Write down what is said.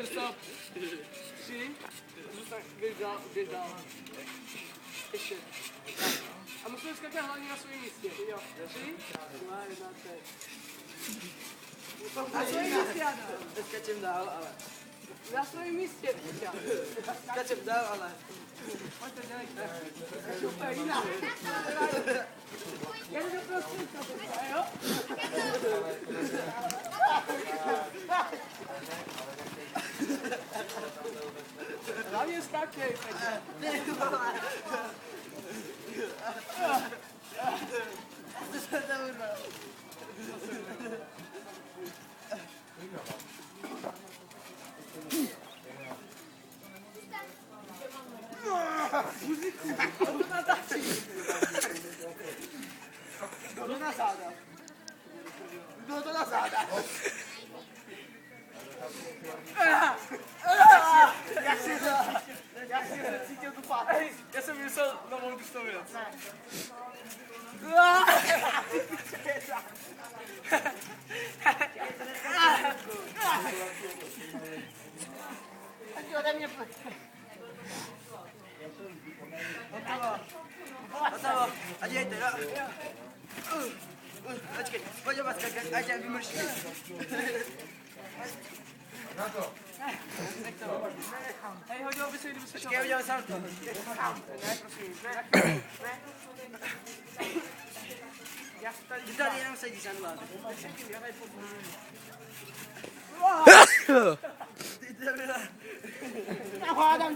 Stop. 3. Zůstaň, běž dál. Ještě. A musíme skakovat hlavně na svém místě. 3, 2, 1, teď. Na svém místě, Adam. Skačem dál, ale. Na svém místě. Skačem dál, ale. Pojďte, dělejte. Skaču úplně jinak. Já jdu do prostředka, jo? Hlavně skákej, Petě. To se to urval. To natáčí. Jdu na záda. Jdu to na záda. Jak jsi cítil tu pátu? Já jsem myslel na volbu 100 věc. Ať ode mě pojď. Hotovo. A dějte, jo? Počkej, pojď oba skakat, ať já vymrštím. Na to. Hej, hodilo by se, kdyby se Počkej, udělám sám to. Ne, prosím. Ne. Já se tady Ty tady jenom sedíš, Anula. sedím, já tady poznáme. Ty to byla. Já hádám